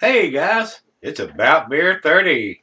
Hey guys, it's about beer 30.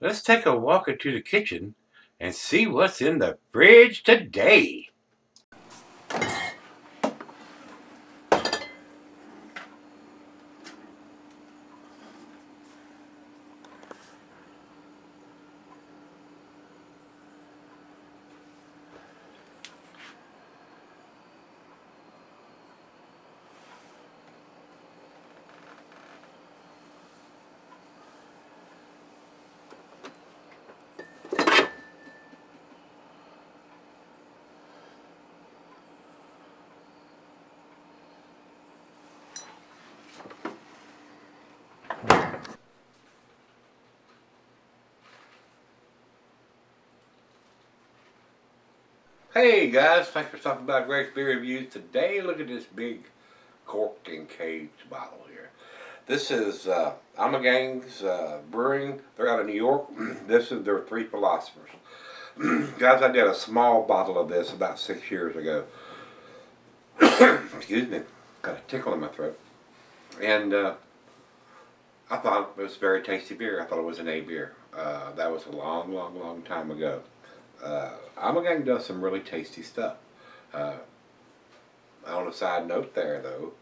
Let's take a walk into the kitchen and see what's in the fridge today. Hey guys, thanks for stopping by Gregsbeerreviews today. Look at this big corked and caged bottle here. This is Ommegang's Brewing. They're out of New York. This is their Three Philosophers. Guys, I did a small bottle of this about 6 years ago. Excuse me, got a tickle in my throat. And I thought it was very tasty beer. I thought it was an A beer. That was a long time ago. Ommegang does some really tasty stuff. On a side note there, though,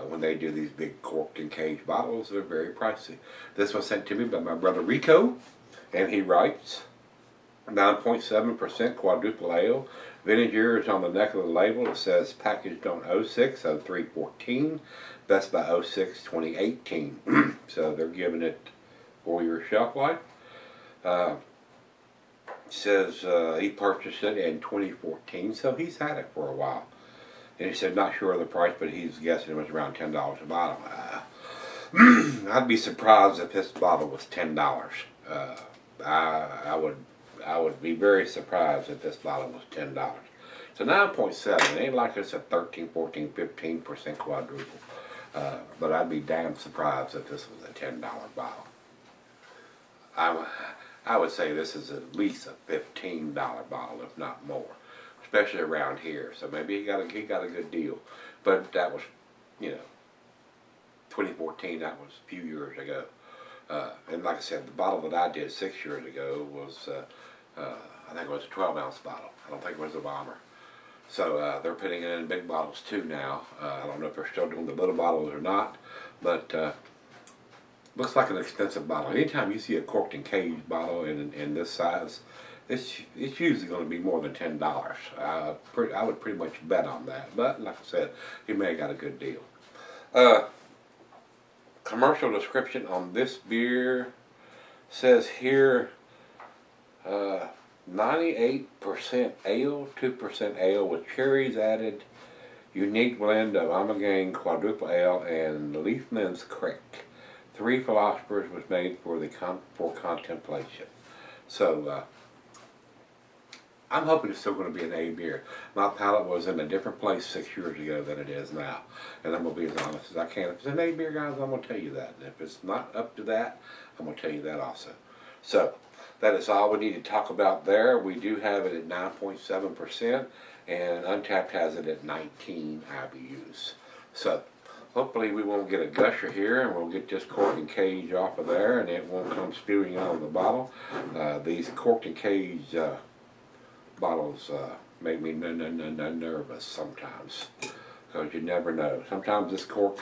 when they do these big corked and caged bottles, they're very pricey. This was sent to me by my brother Rico, and he writes, 9.7% quadruple ale. Vintage year is on the neck of the label. It says packaged on 06 of 314, best by 06 2018. So they're giving it 4-year shelf life. Says he purchased it in 2014, so he's had it for a while. And he said not sure of the price, but he's guessing it was around $10 a bottle. I'd be surprised if this bottle was $10. I would be very surprised if this bottle was $10. So 9.7, it ain't like it's a 13, 14, 15% quadruple. But I'd be damn surprised if this was a $10 bottle. I would say this is at least a $15 bottle, if not more, especially around here. So maybe he got a good deal. But that was, 2014. That was a few years ago. And like I said, the bottle that I did 6 years ago was, I think it was a 12-ounce bottle. I don't think it was a bomber. So they're putting it in big bottles too now. I don't know if they're still doing the little bottles or not, but looks like an expensive bottle. Anytime you see a corked and caged bottle in this size, it's usually going to be more than $10. I would pretty much bet on that. But like I said, he may have got a good deal. Commercial description on this beer says here 98% ale, 2% ale with cherries added, unique blend of Ommegang Quadruple Ale and Leafman's Creek. Three Philosophers was made for contemplation. So I'm hoping it's still going to be an A beer. My palate was in a different place 6 years ago than it is now. And I'm going to be as honest as I can. If it's an A beer, guys, I'm going to tell you that. And if it's not up to that, I'm going to tell you that also. So that is all we need to talk about there. We do have it at 9.7%, and Untapped has it at 19 IBUs. So hopefully we won't get a gusher here, and we'll get this cork and cage off of there, and it won't come spewing out of the bottle. These corked and cage bottles make me nervous sometimes, because you never know. Sometimes this cork,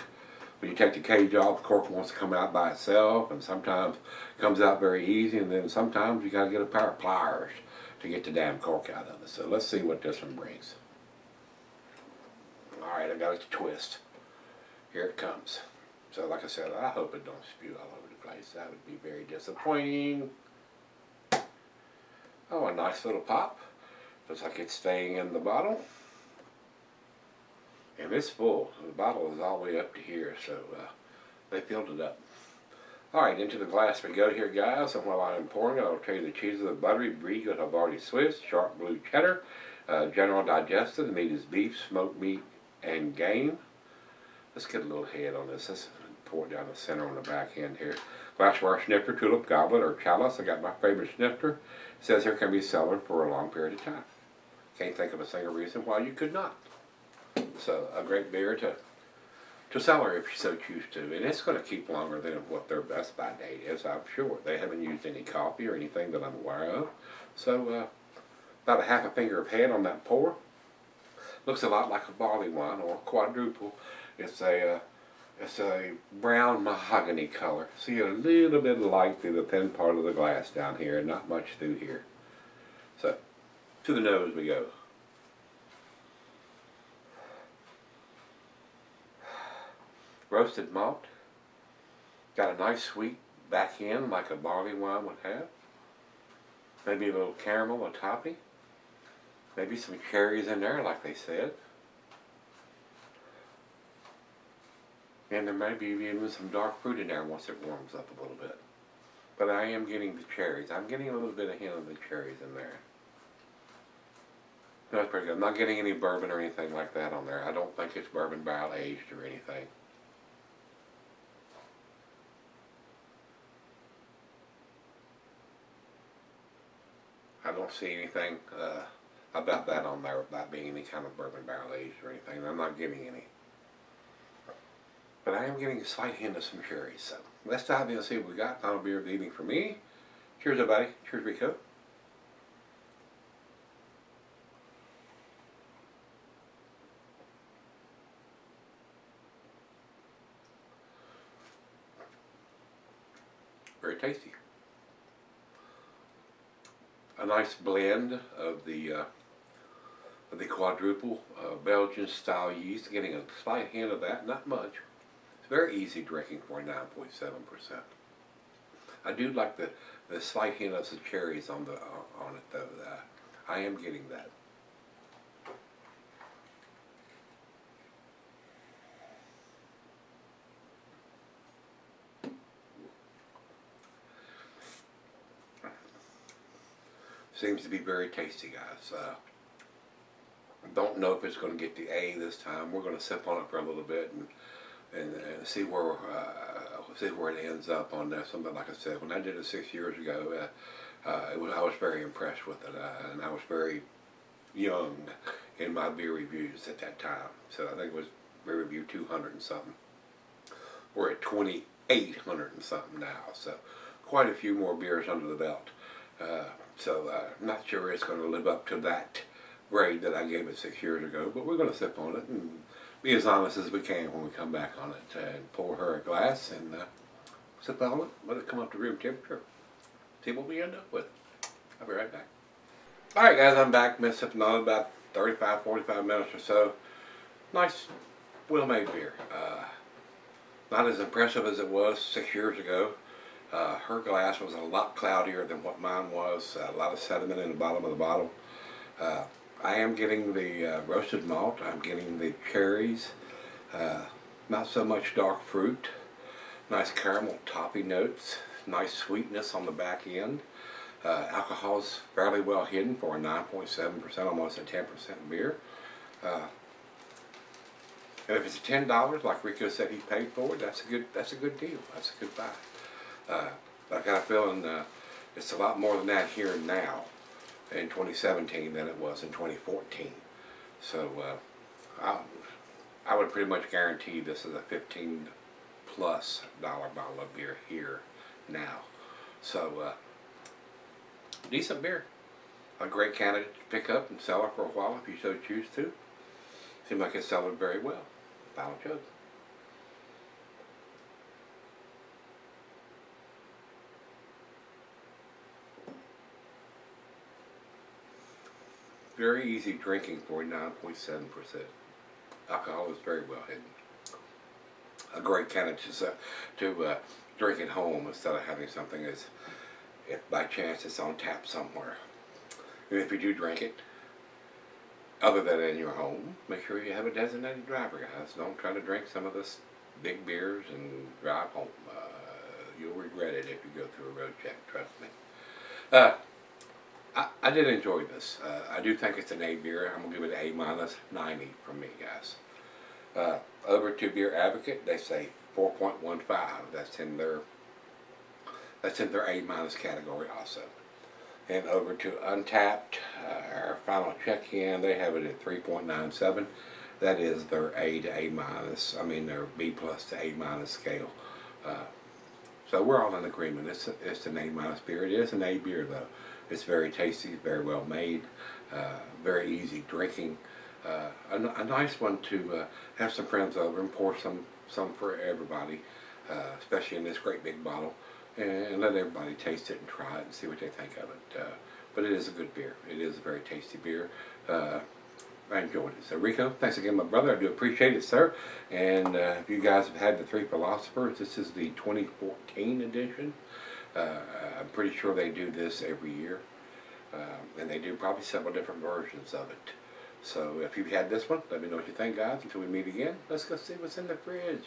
when you take the cage off, the cork wants to come out by itself, and sometimes it comes out very easy, and then sometimes you got to get a pair of pliers to get the damn cork out of it. So let's see what this one brings. Alright, I got it to twist. Here it comes. So like I said, I hope it don't spew all over the place. That would be very disappointing. Oh, a nice little pop. Looks like it's staying in the bottle. And it's full. The bottle is all the way up to here, so they filled it up. Alright, into the glass we go here, guys. And while I'm pouring it, I'll tell you the cheeses are buttery, brie that I've already Swiss, sharp blue cheddar, general digested. The meat is beef, smoked meat, and game. Let's get a little head on this. Let's pour it down the center on the back end here. Glassware snifter, tulip, goblet, or chalice. I got my favorite snifter. It says here can be cellared for a long period of time. Can't think of a single reason why you could not. So a great beer to to sell her if you so choose to. And it's going to keep longer than what their best by date is, I'm sure. They haven't used any coffee or anything that I'm aware of. So about a half a finger of head on that pour. Looks a lot like a barley wine or a quadruple. It's a brown mahogany color. See a little bit of light through the thin part of the glass down here and not much through here. So to the nose we go. Roasted malt. Got a nice sweet back end like a barley wine would have. Maybe a little caramel, a topping. Maybe some cherries in there like they said. And there may be even some dark fruit in there once it warms up a little bit. But I am getting the cherries. I'm getting a little bit of hint of the cherries in there. That's pretty good. I'm not getting any bourbon or anything like that on there. I don't think it's bourbon barrel aged or anything. I don't see anything about that on there, about being any kind of bourbon barrel aged or anything. I'm not getting any. But I am getting a slight hint of some cherries. So let's dive in and see what we got. Final beer of the evening for me. Cheers, everybody. Cheers, Rico. Very tasty. A nice blend of the quadruple Belgian style yeast, getting a slight hint of that, not much. It's very easy drinking for 9.7%. I do like the slight hint of some cherries on it though. I am getting that. Seems to be very tasty, guys. Don't know if it's going to get the A this time. We're going to sip on it for a little bit and see where it ends up on that. Something like I said, when I did it 6 years ago, I was very impressed with it, and I was very young in my beer reviews at that time. So I think it was beer review 200 and something. We're at 2,800 and something now. So quite a few more beers under the belt. Not sure it's going to live up to that grade that I gave it 6 years ago, but we're going to sip on it and be as honest as we can when we come back on it, and pour her a glass and sip on it, let it come up to room temperature, see what we end up with. I'll be right back. Alright guys, I'm back. Been sipping on it about 35-45 minutes or so. Nice, well-made beer. Not as impressive as it was 6 years ago. Her glass was a lot cloudier than what mine was. A lot of sediment in the bottom of the bottle. I am getting the roasted malt. I'm getting the cherries. Not so much dark fruit. Nice caramel topping notes. Nice sweetness on the back end. Alcohol's fairly well hidden for a 9.7%, almost a 10% beer. And if it's $10, like Rico said he paid for it, that's a good deal. That's a good buy. I got a feeling it's a lot more than that here and now in 2017 than it was in 2014. So I would pretty much guarantee this is a $15+ bottle of beer here now. So decent beer. A great candidate to pick up and sell it for a while if you so choose to. Seems like it's selling very well. Final jug. Very easy drinking for 9.7%. Alcohol is very well hidden. A great candidate to drink at home instead of having something as, if by chance it's on tap somewhere. And if you do drink it, other than in your home, make sure you have a designated driver, guys. Don't try to drink some of this big beers and drive home. You'll regret it if you go through a road check, trust me. I did enjoy this. I do think it's an A beer. I'm going to give it an A-90 from me, guys. Over to Beer Advocate, they say 4.15. That's in their A- category also. And over to Untapped, our final check-in, they have it at 3.97. that is their A to A minus. I mean their B plus to A minus scale. So we're all in agreement. It's an A minus beer. It is an A beer though. It's very tasty, very well made, very easy drinking. A nice one to have some friends over and pour some for everybody, especially in this great big bottle, and let everybody taste it and try it and see what they think of it. But it is a good beer. It is a very tasty beer. I enjoyed it. So Rico, thanks again, my brother. I do appreciate it, sir. And if you guys have had the Three Philosophers, this is the 2014 edition. I'm pretty sure they do this every year. And they do probably several different versions of it. So if you've had this one, let me know what you think, guys. Until we meet again, let's go see what's in the fridge.